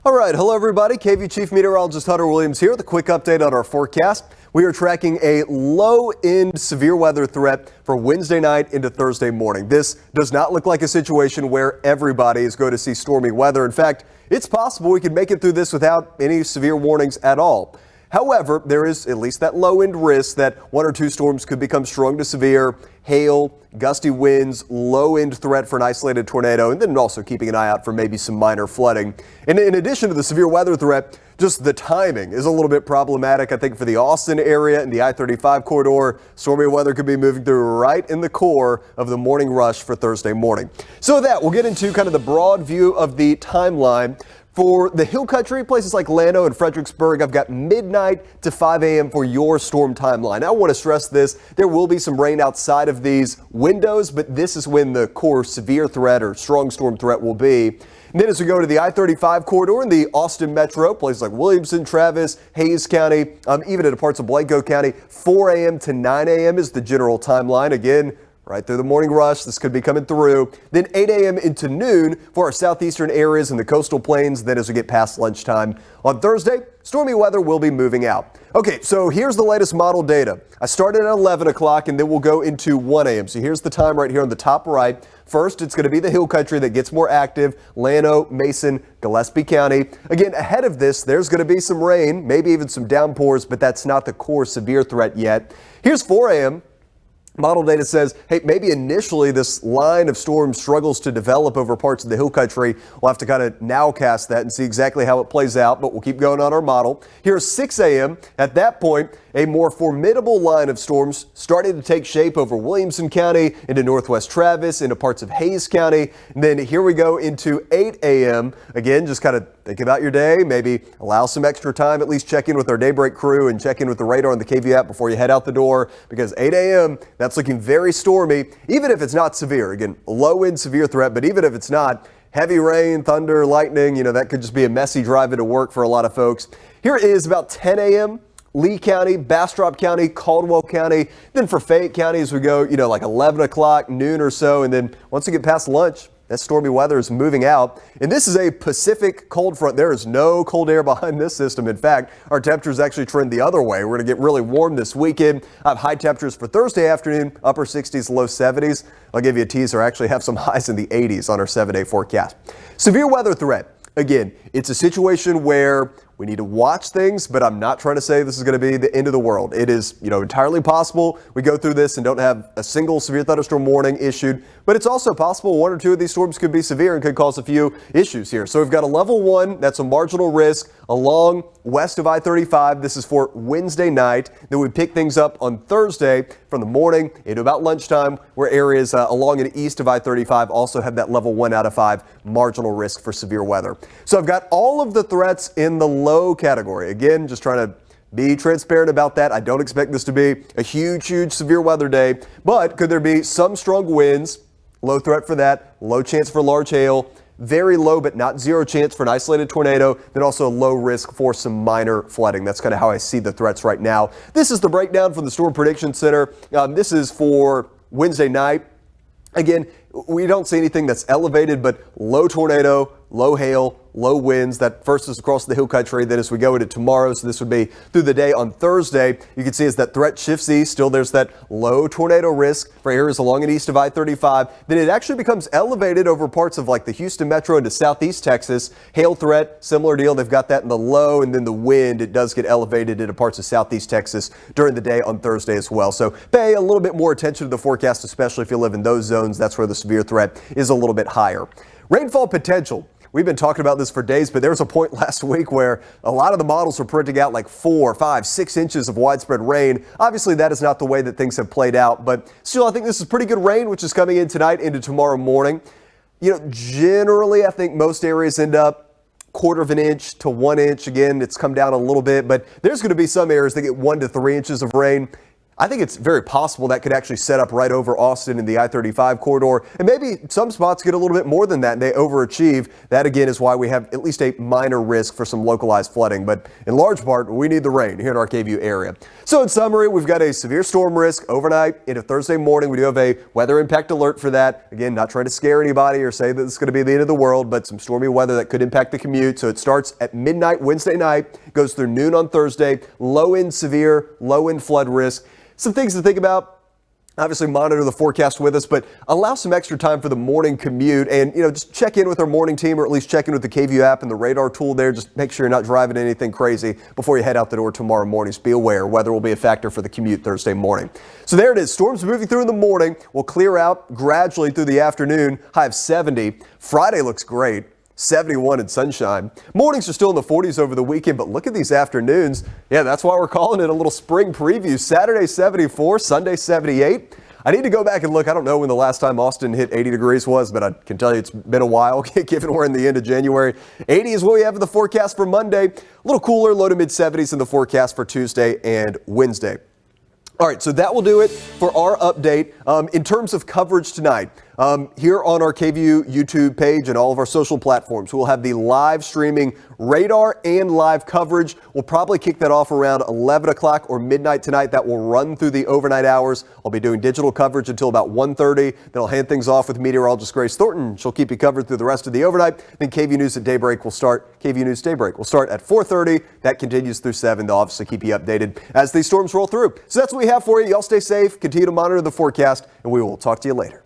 All right, hello everybody. KVUE Chief Meteorologist Hunter Williams here with a quick update on our forecast. We are tracking a low-end severe weather threat for Wednesday night into Thursday morning. This does not look like a situation where everybody is going to see stormy weather. In fact, it's possible we could make it through this without any severe warnings at all. However, there is at least that low-end risk that one or two storms could become strong to severe, hail, gusty winds, low-end threat for an isolated tornado, and then also keeping an eye out for maybe some minor flooding. And in addition to the severe weather threat, just the timing is a little bit problematic. I think for the Austin area and the I-35 corridor, stormy weather could be moving through right in the core of the morning rush for Thursday morning. So with that, we'll get into kind of the broad view of the timeline. For the hill country, places like Llano and Fredericksburg, I've got midnight to 5 a.m. for your storm timeline. I want to stress this. There will be some rain outside of these windows, but this is when the core severe threat or strong storm threat will be. And then as we go to the I-35 corridor in the Austin metro, places like Williamson, Travis, Hayes County, even into parts of Blanco County, 4 a.m. to 9 a.m. is the general timeline. Again, right through the morning rush, this could be coming through. Then 8 a.m. into noon for our southeastern areas and the coastal plains. Then as we get past lunchtime on Thursday, stormy weather will be moving out. Okay, so here's the latest model data. I started at 11 o'clock and then we'll go into 1 a.m. So here's the time right here on the top right. First, it's going to be the hill country that gets more active. Llano, Mason, Gillespie County. Again, ahead of this, there's going to be some rain, maybe even some downpours, but that's not the core severe threat yet. Here's 4 a.m. Model data says, hey, maybe initially this line of storms struggles to develop over parts of the hill country. We'll have to kind of nowcast that and see exactly how it plays out, but we'll keep going on our model. Here's 6 a.m. At that point, a more formidable line of storms started to take shape over Williamson County, into northwest Travis, into parts of Hayes County. And then here we go into 8 a.m. Again, just kind of think about your day, maybe allow some extra time, at least check in with our Daybreak crew and check in with the radar on the KVUE app before you head out the door, because 8 a.m., that's looking very stormy, even if it's not severe. Again, low-end severe threat, but even if it's not, heavy rain, thunder, lightning, that could just be a messy drive into work for a lot of folks. Here is about 10 a.m. Lee County, Bastrop County, Caldwell County. Then for Fayette County as we go, like 11 o'clock, noon or so. And then once we get past lunch, that stormy weather is moving out. And this is a Pacific cold front. There is no cold air behind this system. In fact, our temperatures actually trend the other way. We're going to get really warm this weekend. I have high temperatures for Thursday afternoon, upper 60s, low 70s. I'll give you a teaser. I actually have some highs in the 80s on our 7-day forecast. Severe weather threat. Again, it's a situation where we need to watch things, but I'm not trying to say this is going to be the end of the world. It is, entirely possible we go through this and don't have a single severe thunderstorm warning issued, but it's also possible one or two of these storms could be severe and could cause a few issues here. So we've got a level 1, that's a marginal risk along west of I-35. This is for Wednesday night. Then we pick things up on Thursday from the morning into about lunchtime, where areas along and east of I-35 also have that level 1 out of 5 marginal risk for severe weather. So I've got all of the threats in the low category. Again, just trying to be transparent about that. I don't expect this to be a huge severe weather day, but could there be some strong winds? Low threat for that, low chance for large hail, very low but not zero chance for an isolated tornado, then also low risk for some minor flooding. That's kind of how I see the threats right now. This is the breakdown from the Storm Prediction Center. This is for Wednesday night. Again, we don't see anything that's elevated, but low tornado, low hail, low winds. That first is across the hill country. Then as we go into tomorrow, so this would be through the day on Thursday, you can see as that threat shifts east, still there's that low tornado risk for areas along and east of I-35. Then it actually becomes elevated over parts of like the Houston metro into southeast Texas. Hail threat, similar deal. They've got that in the low, and then the wind, it does get elevated into parts of southeast Texas during the day on Thursday as well. So pay a little bit more attention to the forecast, especially if you live in those zones. That's where the severe threat is a little bit higher. Rainfall potential. We've been talking about this for days, but there was a point last week where a lot of the models were printing out like 4, 5, 6 inches of widespread rain. Obviously, that is not the way that things have played out, but still, I think this is pretty good rain, which is coming in tonight into tomorrow morning. Generally, I think most areas end up 1/4 of an inch to 1 inch. Again, it's come down a little bit, but there's going to be some areas that get 1 to 3 inches of rain. I think it's very possible that could actually set up right over Austin in the I-35 corridor, and maybe some spots get a little bit more than that and they overachieve. That again is why we have at least a minor risk for some localized flooding, but in large part we need the rain here in our KVUE area. So in summary, we've got a severe storm risk overnight into Thursday morning. We do have a weather impact alert for that. Again, not trying to scare anybody or say that it's going to be the end of the world, but some stormy weather that could impact the commute. So it starts at midnight Wednesday night, goes through noon on Thursday, low end severe, low end flood risk. Some things to think about. Obviously monitor the forecast with us, but allow some extra time for the morning commute and, just check in with our morning team, or at least check in with the KVUE app and the radar tool there. Just make sure you're not driving anything crazy before you head out the door tomorrow morning. Just be aware weather will be a factor for the commute Thursday morning. So there it is. Storms moving through in the morning. Will clear out gradually through the afternoon. High of 70. Friday looks great. 71 and sunshine. Mornings are still in the 40s over the weekend, but look at these afternoons. Yeah, that's why we're calling it a little spring preview. Saturday 74, Sunday 78. I need to go back and look. I don't know when the last time Austin hit 80 degrees was, but I can tell you it's been a while, given we're in the end of January. 80 is what we have in the forecast for Monday. A little cooler, low to mid 70s in the forecast for Tuesday and Wednesday. All right, so that will do it for our update. In terms of coverage tonight, here on our KVUE YouTube page and all of our social platforms, we'll have the live streaming radar and live coverage. We'll probably kick that off around 11 o'clock or midnight tonight. That will run through the overnight hours. I'll be doing digital coverage until about 1:30. Then I'll hand things off with meteorologist Grace Thornton. She'll keep you covered through the rest of the overnight. Then KVUE News at Daybreak will start. KVUE News Daybreak will start at 4:30. That continues through 7. They'll obviously keep you updated as these storms roll through. So that's what we have for you. Y'all stay safe. Continue to monitor the forecast, and we will talk to you later.